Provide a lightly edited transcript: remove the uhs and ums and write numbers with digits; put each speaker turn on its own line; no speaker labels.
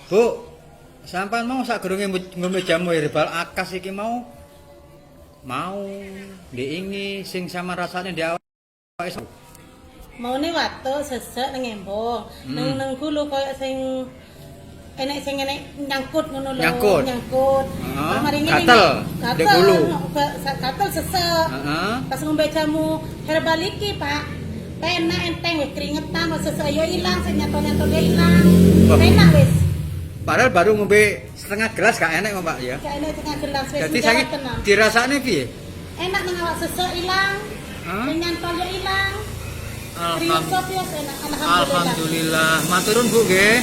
Bu, sampean mau sadurunge ngombe jamu herbal akas iki mau diingi sing sama rasane di awake.
Maune watuk sesek nang embong. Nang gulu koyo sing enek nyangkut ngono lho. Nyangkut. Mari ngene. Gatel. Gatel sesek. Pas ngombe jamu herbal iki, Pak. Penak enteng wis keringetan, wis sesek yo ilang, sing nyato-nyato ge ilang. Penak wis.
Padahal baru ngombe setengah gelas gak enak kok, Pak ya.
Gak enak setengah gelas wis.
Jadi saiki dirasakne piye?
Enak nang awak sesek ilang. Sing nyantol yo ilang.
Alhamdulillah. Maturun Bu nggih.